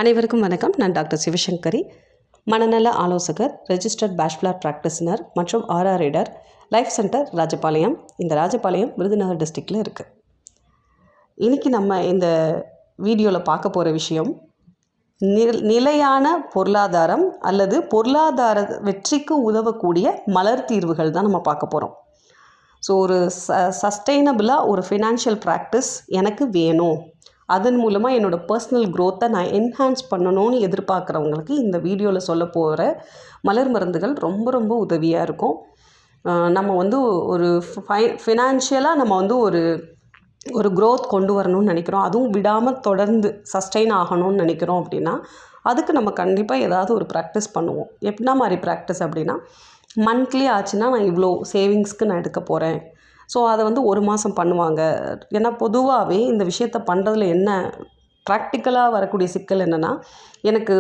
அனைவருக்கும் வணக்கம். நான் டாக்டர் சிவசங்கரி, மனநல ஆலோசகர், ரெஜிஸ்டர்ட் பேச்சுலர் பிராக்டிஸ்னர் மற்றும் R R reader, life centre Rajapalayam. இந்த ராஜபாளையம் விருதுநகர் டிஸ்ட்ரிக்டில் இருக்குது. இன்றைக்கி நம்ம இந்த வீடியோவில் பார்க்க போகிற விஷயம் நிலையான பொருளாதாரம் அல்லது பொருளாதார வெற்றிக்கு உதவக்கூடிய மலர் தீர்வுகள் தான் நம்ம பார்க்க போகிறோம். ஸோ ஒரு சஸ்டெயினபிளாக ஒரு ஃபினான்ஷியல் ப்ராக்டிஸ் எனக்கு வேணும், அதன் மூலமாக என்னோடய பர்சனல் க்ரோத்தை நான் என்ஹான்ஸ் பண்ணணும்னு எதிர்பார்க்குறவங்களுக்கு இந்த வீடியோவில் சொல்ல போகிற மலர் மருந்துகள் ரொம்ப ரொம்ப உதவியாக இருக்கும். நம்ம ஒரு ஃபினான்ஷியலாக நம்ம ஒரு க்ரோத் கொண்டு வரணும்னு நினைக்கிறோம், அதுவும் விடாமல் தொடர்ந்து சஸ்டெயின் ஆகணும்னு நினைக்கிறோம் அப்படின்னா அதுக்கு நம்ம கண்டிப்பாக ஏதாவது ஒரு ப்ராக்டிஸ் பண்ணுவோம். என்ன மாதிரி ப்ராக்டிஸ் அப்படின்னா, மந்த்லி ஆச்சுன்னா நான் இவ்வளோ சேவிங்ஸ்க்கு நான் எடுக்க போகிறேன். ஸோ அதை ஒரு மாதம் பண்ணுவாங்க. ஏன்னா பொதுவாகவே இந்த விஷயத்த பண்ணுறதுல என்ன ப்ராக்டிக்கலாக வரக்கூடிய சிக்கல் என்னென்னா, எனக்கு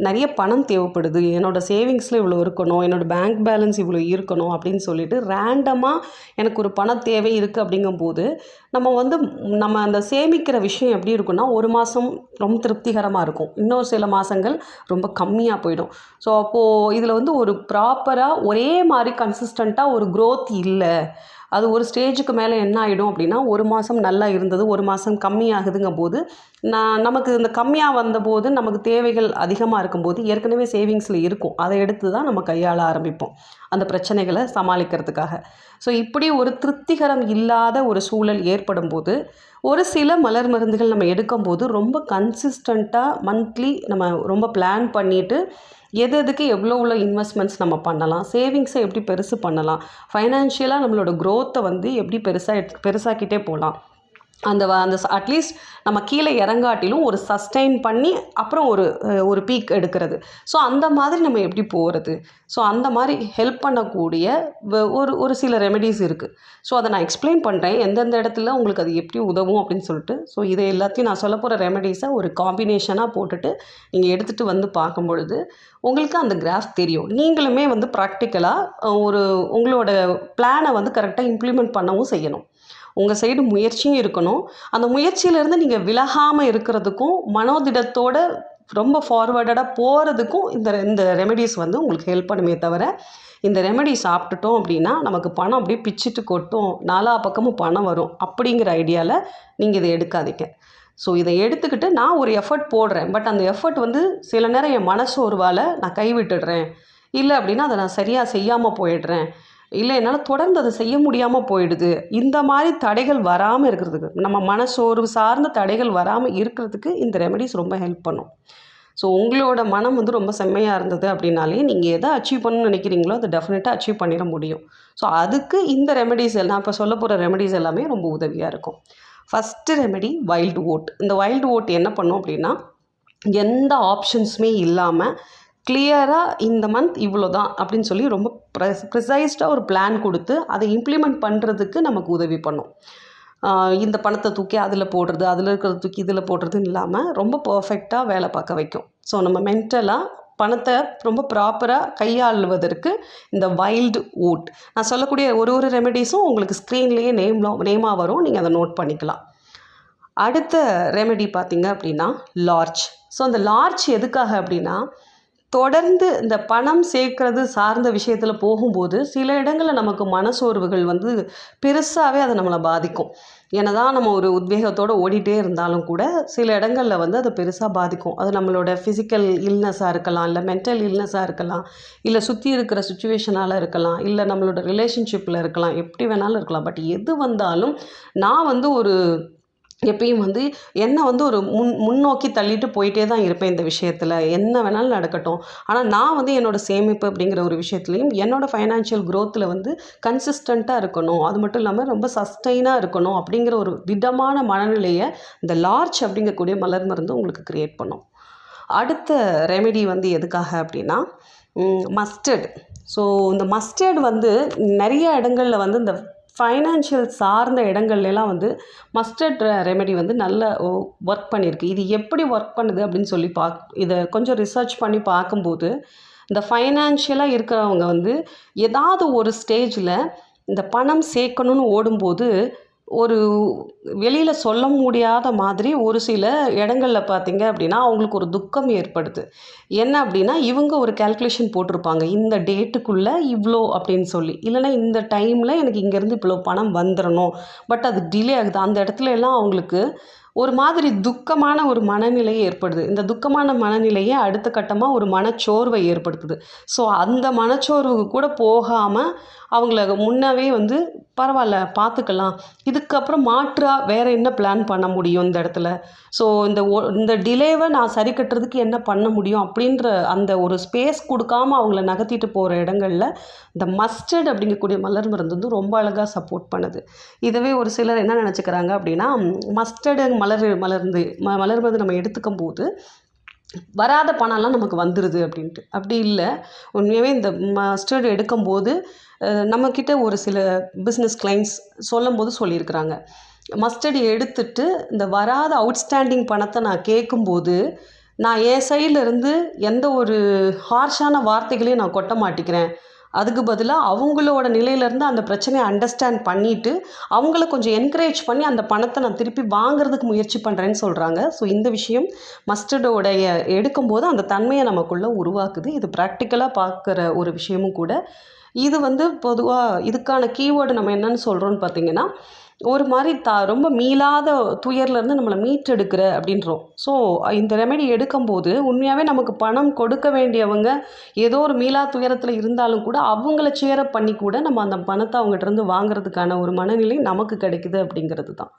நிறைய பணம் தேவைப்படுது, என்னோடய சேவிங்ஸில் இவ்வளோ இருக்கணும், என்னோடய பேங்க் பேலன்ஸ் இவ்வளோ இருக்கணும் அப்படின்னு சொல்லிட்டு ரேண்டமாக எனக்கு ஒரு பண தேவை இருக்குது. அப்படிங்கும்போது நம்ம அந்த சேமிக்கிற விஷயம் எப்படி இருக்குன்னா, ஒரு மாதம் ரொம்ப திருப்திகரமாக இருக்கும், இன்னொரு சில மாதங்கள் ரொம்ப கம்மியாக போயிடும். ஸோ அப்போது இதில் ஒரு ப்ராப்பராக ஒரே மாதிரி கன்சிஸ்டண்ட்டாக ஒரு க்ரோத் இல்லை. அது ஒரு ஸ்டேஜுக்கு மேலே என்ன ஆகிடும் அப்படின்னா, ஒரு மாதம் நல்லா இருந்தது, ஒரு மாதம் கம்மியாகுதுங்கும் போது நமக்கு இந்த கம்மியாக வந்தபோது நமக்கு தேவைகள் அதிகமாக இருக்கும்போது ஏற்கனவே சேவிங்ஸில் இருக்கும், அதை எடுத்து தான் நம்ம கையாள ஆரம்பிப்போம் அந்த பிரச்சனைகளை சமாளிக்கிறதுக்காக. ஸோ இப்படி ஒரு திருப்திகரம் இல்லாத ஒரு சூழல் ஏற்படும் போது ஒரு சில மலர் மருந்துகள் நம்ம எடுக்கும்போது ரொம்ப கன்சிஸ்டண்ட்டாக மந்த்லி நம்ம ரொம்ப பிளான் பண்ணிவிட்டு எதுக்கு எவ்வளோ இன்வெஸ்ட்மெண்ட்ஸ் நம்ம பண்ணலாம், சேவிங்ஸை எப்படி பெருசு பண்ணலாம், ஃபைனான்ஷியலாக நம்மளோட க்ரோத்தை எப்படி பெருசாக்கிட்டே போகலாம், அந்த அட்லீஸ்ட் நம்ம கீழே இறங்காட்டிலும் ஒரு சஸ்டெயின் பண்ணி அப்புறம் ஒரு பீக் எடுக்கிறது. ஸோ அந்த மாதிரி நம்ம எப்படி போகிறது, ஸோ அந்த மாதிரி ஹெல்ப் பண்ணக்கூடிய ஒரு சில ரெமெடிஸ் இருக்குது. ஸோ அதை நான் எக்ஸ்பிளைன் பண்ணுறேன் எந்தெந்த இடத்துல உங்களுக்கு அது எப்படி உதவும் அப்படின்னு சொல்லிட்டு. ஸோ இதை எல்லாத்தையும் நான் சொல்ல போகிற ரெமெடிஸை ஒரு காம்பினேஷனாக போட்டுட்டு நீங்கள் எடுத்துகிட்டு பார்க்கும் பொழுது உங்களுக்கு அந்த கிராஃப் தெரியும். நீங்களுமே ப்ராக்டிக்கலாக உங்களோட பிளானை கரெக்டாக இம்ப்ளிமெண்ட் பண்ணவும் செய்யணும். உங்கள் சைடு முயற்சியும் இருக்கணும். அந்த முயற்சியிலேருந்து நீங்கள் விலகாமல் இருக்கிறதுக்கும் மனோதிடத்தோடு ரொம்ப ஃபார்வர்டடாக போகிறதுக்கும் இந்த ரெமெடிஸ் உங்களுக்கு ஹெல்ப் பண்ணுமே தவிர, இந்த ரெமெடி சாப்பிட்டுட்டோம் அப்படின்னா நமக்கு பணம் அப்படியே பிச்சுட்டு கொட்டும், நாலா பக்கமும் பணம் வரும் அப்படிங்கிற ஐடியாவில் நீங்கள் இதை எடுக்காதீங்க. ஸோ இதை எடுத்துக்கிட்டு நான் ஒரு எஃபர்ட் போடுறேன், பட் அந்த எஃபர்ட் சில நேரம் என் மனசோர்வால் நான் கைவிட்டுடுறேன், இல்லை அப்படின்னா அதை நான் சரியாக செய்யாமல் போயிடுறேன், இல்லை என்னால் தொடர்ந்து அதை செய்ய முடியாமல் போயிடுது. இந்த மாதிரி தடைகள் வராமல் இருக்கிறதுக்கு, நம்ம மனசோர்வு சார்ந்த தடைகள் வராமல் இருக்கிறதுக்கு இந்த ரெமெடிஸ் ரொம்ப ஹெல்ப் பண்ணும். ஸோ உங்களோட மனம் ரொம்ப செம்மையாக இருந்தது அப்படின்னாலே நீங்கள் எதை அச்சீவ் பண்ணணும்னு நினைக்கிறீங்களோ அதை டெஃபினட்டாக அச்சீவ் பண்ணிட முடியும். ஸோ அதுக்கு இந்த ரெமெடிஸ் நான் இப்போ சொல்ல போகிற ரெமெடிஸ் எல்லாமே ரொம்ப உதவியாக இருக்கும். First remedy wild vote. இந்த வைல்டு ஓட் என்ன பண்ணும் அப்படின்னா, எந்த ஆப்ஷன்ஸுமே இல்லாமல் கிளியராக இந்த மந்த் இவ்வளோ தான் அப்படின்னு சொல்லி ரொம்ப ப்ரிசைஸ்டாக ஒரு பிளான் கொடுத்து அதை இம்ப்ளிமெண்ட் பண்ணுறதுக்கு நமக்கு உதவி பண்ணும். இந்த பணத்தை தூக்கி அதில் போடுறது, அதில் இருக்கிறத தூக்கி இதில் போடுறதுன்னு இல்லாமல் ரொம்ப பர்ஃபெக்டாக வேலை பார்க்க வைக்கும். ஸோ நம்ம மென்டலாக பணத்தை ரொம்ப ப்ராப்பராக கையாளுவதற்கு இந்த வைல்டு ஓட், நான் சொல்லக்கூடிய ஒரு ரெமெடிஸும் உங்களுக்கு ஸ்க்ரீன்லேயே நேமாக வரும், நீங்கள் அதை நோட் பண்ணிக்கலாம். அடுத்த ரெமெடி பார்த்திங்க அப்படின்னா லார்ச். ஸோ அந்த லார்ச் எதுக்காக அப்படின்னா, தொடர்ந்து இந்த பணம் சேர்க்கறது சார்ந்த விஷயத்தில் போகும்போது சில இடங்களில் நமக்கு மனசோர்வுகள் பெருசாகவே அதை நம்மளை பாதிக்கும். ஏன்னதான் நம்ம ஒரு உத்வேகத்தோடு ஓடிட்டே இருந்தாலும் கூட சில இடங்களில் அது பெருசாக பாதிக்கும். அது நம்மளோட ஃபிசிக்கல் இல்னஸாக இருக்கலாம், இல்லை மென்டல் இல்னஸாக இருக்கலாம், இல்லை சுற்றி இருக்கிற சுச்சுவேஷனால் இருக்கலாம், இல்லை நம்மளோட ரிலேஷன்ஷிப்பில் இருக்கலாம், எப்படி வேணாலும் இருக்கலாம். பட் எது வந்தாலும் நான் எப்பயும் என்னை ஒரு முன்னோக்கி தள்ளிட்டு போயிட்டே தான் இருப்பேன். இந்த விஷயத்தில் என்ன வேணாலும் நடக்கட்டும், ஆனால் நான் என்னோடய சேமிப்பு அப்படிங்கிற ஒரு விஷயத்துலையும் என்னோடய ஃபைனான்ஷியல் க்ரோத்தில் கன்சிஸ்டண்ட்டாக இருக்கணும், அது மட்டும் இல்லாமல் ரொம்ப சஸ்டெயினாக இருக்கணும் அப்படிங்கிற ஒரு திடமான மனநிலையை இந்த லார்ச் அப்படிங்கக்கூடிய மலர் மருந்து உங்களுக்கு க்ரியேட் பண்ணும். அடுத்த ரெமெடி எதுக்காக அப்படின்னா மஸ்டர்ட். ஸோ இந்த மஸ்டர்ட் நிறைய இடங்களில் இந்த ஃபைனான்ஷியல் சார்ந்த இடங்கள்லாம் மஸ்டர்ட் ரெமெடி நல்ல ஒர்க் பண்ணியிருக்கு. இது எப்படி ஒர்க் பண்ணுது அப்படின்னு சொல்லி இதை கொஞ்சம் ரிசர்ச் பண்ணி பார்க்கும்போது, இந்த ஃபைனான்ஷியலாக இருக்கிறவங்க ஏதாவது ஒரு ஸ்டேஜில் இந்த பணம் சேர்க்கணும்னு ஓடும்போது ஒரு வெளியில் சொல்ல முடியாத மாதிரி ஒரு சில இடங்களில் பார்த்தீங்க அப்படின்னா அவங்களுக்கு ஒரு துக்கம் ஏற்படுது. என்ன அப்படின்னா, இவங்க ஒரு கால்குலேஷன் போட்டிருப்பாங்க. இந்த டேட்டுக்குள்ளே இவ்வளோ அப்படின்னு சொல்லி. இல்லைன்னா இந்த டைமில் எனக்கு இங்கேருந்து இவ்வளோ பணம் வந்துடணும். பட் அது டிலே ஆகுது. அந்த இடத்துல எல்லாம் அவங்களுக்கு ஒரு மாதிரி துக்கமான ஒரு மனநிலை ஏற்படுது. இந்த துக்கமான மனநிலையே அடுத்த கட்டமாக ஒரு மனச்சோர்வை ஏற்படுத்துது. ஸோ அந்த மனச்சோர்வுக்கு கூட போகாமல் அவங்கள முன்னவே வந்து பரவாயில்ல பார்த்துக்கலாம். இதுக்கப்புறம் மாற்றா வேறு என்ன பிளான் பண்ண முடியும் இந்த இடத்துல? ஸோ இந்த டிலேவை நான் சரி கட்டுறதுக்கு என்ன பண்ண முடியும்? அப்படின்ற அந்த ஒரு ஸ்பேஸ் கொடுக்காம அவங்கள நகர்த்திட்டு போகிற இடங்கள்ல இந்த மஸ்டர்ட் அப்படிங்கக்கூடிய மலர் மருந்து வந்து ரொம்ப அழகாக சப்போர்ட் பண்ணுது. இதுவே ஒரு சிலர் என்ன நினச்சிக்கிறாங்க அப்படின்னா, மஸ்டர்டு மலர் மருந்து நம்ம எடுத்துக்கும் போது வராத பணம்லாம் நமக்கு வந்துடுது அப்படின்ட்டு. அப்படி இல்லை. உண்மையாகவே இந்த மஸ்டர்டு எடுக்கும்போது நம்மக்கிட்ட ஒரு சில பிஸ்னஸ் கிளைண்ட்ஸ் சொல்லும்போது சொல்லியிருக்கிறாங்க. மஸ்டர்டு எடுத்துட்டு இந்த வராத அவுட்ஸ்டாண்டிங் பணத்தை நான் கேட்கும்போது, நான் என் சைட்லேருந்து எந்த ஒரு ஹார்ஷான வார்த்தைகளையும் நான் கொட்ட மாட்டிக்கிறேன். அதுக்கு பதிலாக அவங்களோட நிலையிலேருந்து அந்த பிரச்சனையை அண்டர்ஸ்டாண்ட் பண்ணிவிட்டு அவங்கள கொஞ்சம் என்கரேஜ் பண்ணி அந்த பணத்தை நான் திருப்பி வாங்குறதுக்கு முயற்சி பண்ணுறேன்னு சொல்கிறாங்க. ஸோ இந்த விஷயம் மஸ்டர்டோடைய எடுக்கும்போது அந்த தன்மையை நமக்குள்ளே உருவாக்குது. இது ப்ராக்டிக்கலாக பார்க்குற ஒரு விஷயமும் கூட. இது வந்து பொதுவாக இதுக்கான கீவேர்டு நம்ம என்னென்னு சொல்கிறோன்னு பார்த்தீங்கன்னா, ஒரு மாதிரி ரொம்ப மீளாத துயர்லேருந்து நம்மளை மீட்டெடுக்கிற அப்படின்றோம். ஸோ இந்த ரெமெடி எடுக்கும்போது உண்மையாகவே நமக்கு பணம் கொடுக்க வேண்டியவங்க ஏதோ ஒரு மீளா துயரத்தில் இருந்தாலும் கூட அவங்கள சேரப் பண்ணி கூட நம்ம அந்த பணத்தை அவங்ககிட்டருந்து வாங்குறதுக்கான ஒரு மனநிலை நமக்கு கிடைக்குது அப்படிங்கிறது தான்.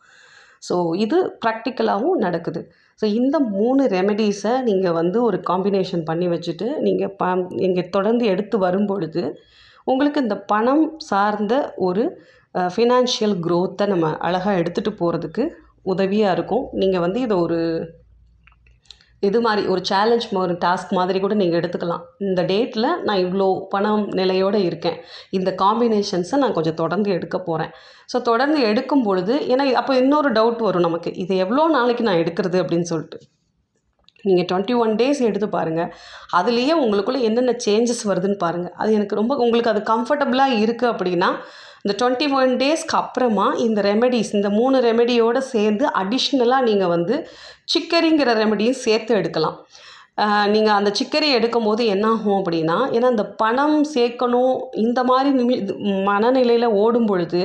ஸோ இது ப்ராக்டிக்கலாகவும் நடக்குது. ஸோ இந்த 3 ரெமெடிஸை நீங்கள் வந்து ஒரு காம்பினேஷன் பண்ணி வச்சுட்டு நீங்கள் இங்கே தொடர்ந்து எடுத்து வரும்பொழுது உங்களுக்கு இந்த பணம் சார்ந்த ஒரு ஃபினான்ஷியல் க்ரோத்தை நம்ம அழகாக எடுத்துகிட்டு போகிறதுக்கு உதவியாக இருக்கும். நீங்கள் வந்து இதை ஒரு இது மாதிரி ஒரு சேலஞ்ச் ஒரு டாஸ்க் மாதிரி கூட நீங்கள் எடுத்துக்கலாம். இந்த டேட்டில் நான் இவ்வளோ பணம் நிலையோடு இருக்கேன். இந்த காம்பினேஷன்ஸை நான் கொஞ்சம் தொடர்ந்து எடுக்க போகிறேன். ஸோ தொடர்ந்து எடுக்கும் பொழுது ஏன்னா அப்போ இன்னொரு டவுட் வரும் நமக்கு. இது எவ்வளோ நாளைக்கு நான் எடுக்கிறது அப்படின்னு சொல்லிட்டு. நீங்கள் 21 டேஸ் எடுத்து பாருங்கள். அதுலேயே உங்களுக்குள்ளே என்னென்ன சேஞ்சஸ் வருதுன்னு பாருங்கள். அது எனக்கு ரொம்ப உங்களுக்கு அது கம்ஃபர்டபுளாக இருக்குது அப்படின்னா, இந்த 21 டேஸ்க்கு அப்புறமா இந்த ரெமெடிஸ் இந்த 3 ரெமெடியோடு சேர்ந்து அடிஷ்னலாக நீங்கள் வந்து சிக்கரிங்கிற ரெமெடியும் சேர்த்து எடுக்கலாம். நீங்கள் அந்த சிக்கரி எடுக்கும்போது என்னாகும் அப்படின்னா, ஏன்னா இந்த பணம் சேர்க்கணும் இந்த மாதிரி மனநிலையில் ஓடும் பொழுது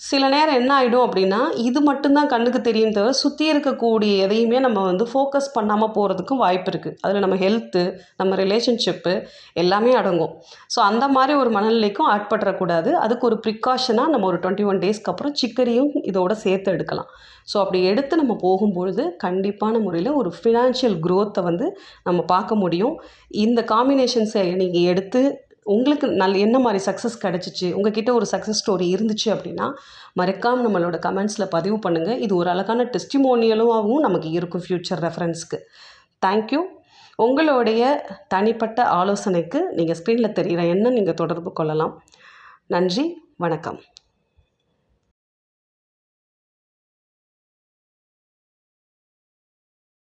சில நேரம் என்ன ஆகிடும் அப்படின்னா, இது மட்டும்தான் கண்ணுக்கு தெரியும் தவிர சுற்றி இருக்கக்கூடிய எதையுமே நம்ம வந்து ஃபோக்கஸ் பண்ணாமல் போகிறதுக்கும் வாய்ப்பு இருக்குது. அதில் நம்ம ஹெல்த்து, நம்ம ரிலேஷன்ஷிப்பு எல்லாமே அடங்கும். ஸோ அந்த மாதிரி ஒரு மனநிலைக்கும் ஆட்பட்டுறக்கூடாது. அதுக்கு ஒரு ப்ரிகாஷனாக நம்ம ஒரு 21 டேஸ்க்கு அப்புறம் சிக்கரியும் இதோட சேர்த்து எடுக்கலாம். ஸோ அப்படி எடுத்து நம்ம போகும்பொழுது கண்டிப்பான முறையில் ஒரு ஃபினான்ஷியல் க்ரோத்தை வந்து நம்ம பார்க்க முடியும். இந்த காம்பினேஷன்ஸை நீங்கள் எடுத்து உங்களுக்கு என்ன மாதிரி சக்ஸஸ் கிடச்சிச்சு, உங்ககிட்ட ஒரு சக்ஸஸ் ஸ்டோரி இருந்துச்சு அப்படின்னா மறக்காமல் நம்மளோட கமெண்ட்ஸில் பதிவு பண்ணுங்கள். இது ஒரு அழகான டெஸ்டிமோனியலாகவும் நமக்கு இருக்கும் ஃப்யூச்சர் ரெஃபரன்ஸ்க்கு. தேங்க்யூ. உங்களுடைய தனிப்பட்ட ஆலோசனைக்கு நீங்கள் ஸ்க்ரீனில் தெரிகிற எண்ணை நீங்கள் தொடர்பு கொள்ளலாம். நன்றி, வணக்கம்.